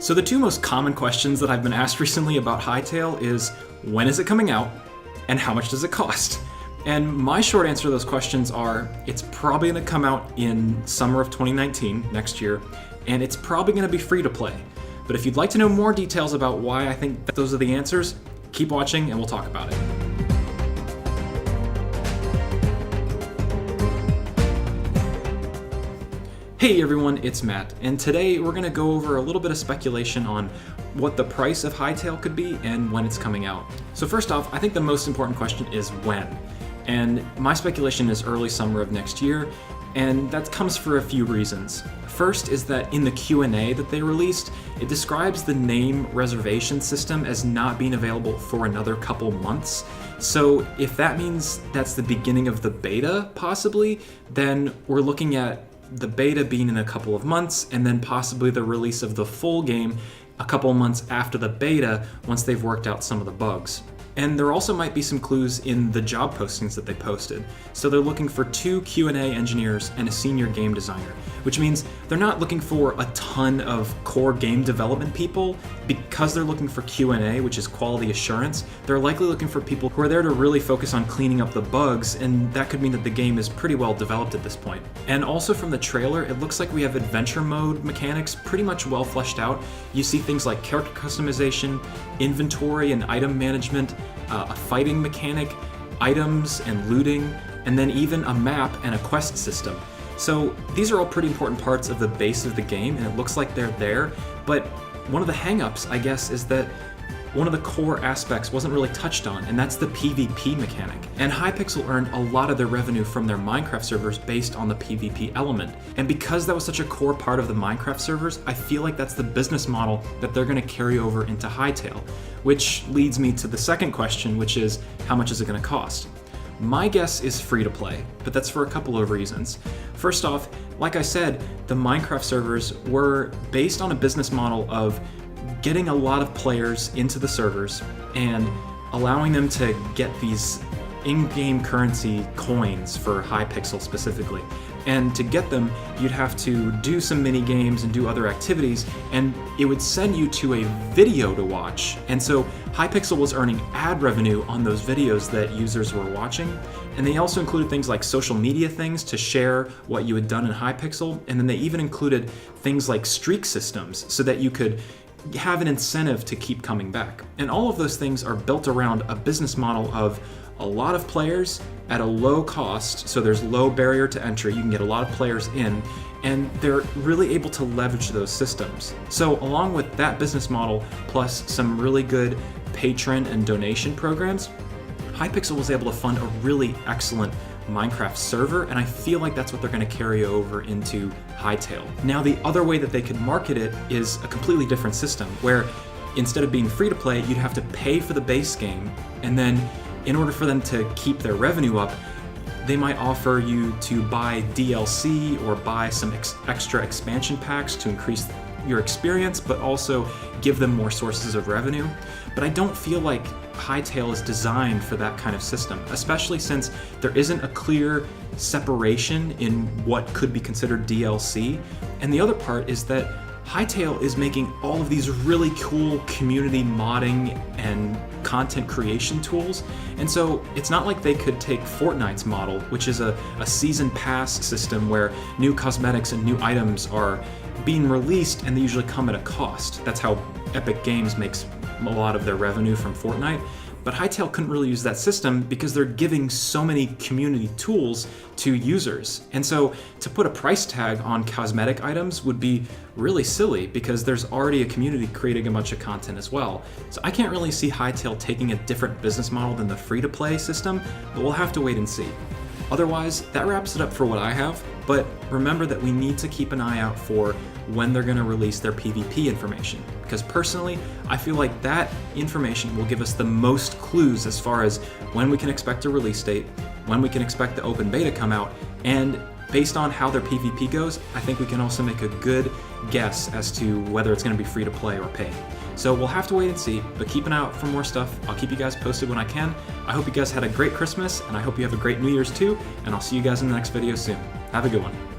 So the two most common questions that I've been asked recently about Hytale is, when is it coming out, and how much does it cost? And my short answer to those questions are, it's probably going to come out in summer of 2019, next year, and it's probably going to be free to play. But if you'd like to know more details about why I think that those are the answers, keep watching and we'll talk about it. Hey everyone, it's Matt, and today we're going to go over a little bit of speculation on what the price of Hytale could be and when it's coming out. So first off, I think the most important question is when. And my speculation is early summer of next year, and that comes for a few reasons. First is that in the Q&A that they released, it describes the name reservation system as not being available for another couple months. So if that means that's the beginning of the beta, possibly, then we're looking at the beta being in a couple of months, and then possibly the release of the full game a couple of months after the beta once they've worked out some of the bugs. And there also might be some clues in the job postings that they posted. So they're looking for 2 Q&A engineers and a senior game designer, which means they're not looking for a ton of core game development people. Because they're looking for Q&A, which is quality assurance, they're likely looking for people who are there to really focus on cleaning up the bugs, and that could mean that the game is pretty well developed at this point. And also from the trailer, it looks like we have adventure mode mechanics pretty much well fleshed out. You see things like character customization, inventory and item management, a fighting mechanic, items and looting, and then even a map and a quest system. So these are all pretty important parts of the base of the game, and it looks like they're there, but one of the hang-ups, I guess, is that one of the core aspects wasn't really touched on, and that's the PvP mechanic. And Hypixel earned a lot of their revenue from their Minecraft servers based on the PvP element. And because that was such a core part of the Minecraft servers, I feel like that's the business model that they're going to carry over into Hytale. Which leads me to the second question, which is, how much is it going to cost? My guess is free to play, but that's for a couple of reasons. First off, like I said, the Minecraft servers were based on a business model of getting a lot of players into the servers and allowing them to get these in-game currency coins for Hypixel specifically. And to get them, you'd have to do some mini games and do other activities, and it would send you to a video to watch. And so Hypixel was earning ad revenue on those videos that users were watching. And they also included things like social media things to share what you had done in Hypixel. And then they even included things like streak systems so that you could have an incentive to keep coming back. And all of those things are built around a business model of a lot of players at a low cost, so there's low barrier to entry, you can get a lot of players in, and they're really able to leverage those systems. So along with that business model, plus some really good patron and donation programs, Hypixel was able to fund a really excellent Minecraft server, and I feel like that's what they're going to carry over into Hytale. Now, the other way that they could market it is a completely different system, where instead of being free to play, you'd have to pay for the base game, and then in order for them to keep their revenue up, they might offer you to buy DLC or buy some extra expansion packs to increase your experience, but also give them more sources of revenue. But I don't feel like Hytale is designed for that kind of system, especially since there isn't a clear separation in what could be considered DLC. And the other part is that Hytale is making all of these really cool community modding and content creation tools, and so it's not like they could take Fortnite's model, which is a season pass system where new cosmetics and new items are being released and they usually come at a cost. That's how Epic Games makes a lot of their revenue from Fortnite. But Hytale couldn't really use that system because they're giving so many community tools to users. And so to put a price tag on cosmetic items would be really silly because there's already a community creating a bunch of content as well. So I can't really see Hytale taking a different business model than the free-to-play system, but we'll have to wait and see. Otherwise, that wraps it up for what I have, but remember that we need to keep an eye out for when they're going to release their PvP information, because personally, I feel like that information will give us the most clues as far as when we can expect a release date, when we can expect the open beta come out, and based on how their PvP goes, I think we can also make a good guess as to whether it's going to be free to play or pay. So we'll have to wait and see, but keep an eye out for more stuff. I'll keep you guys posted when I can. I hope you guys had a great Christmas, and I hope you have a great New Year's too, and I'll see you guys in the next video soon. Have a good one.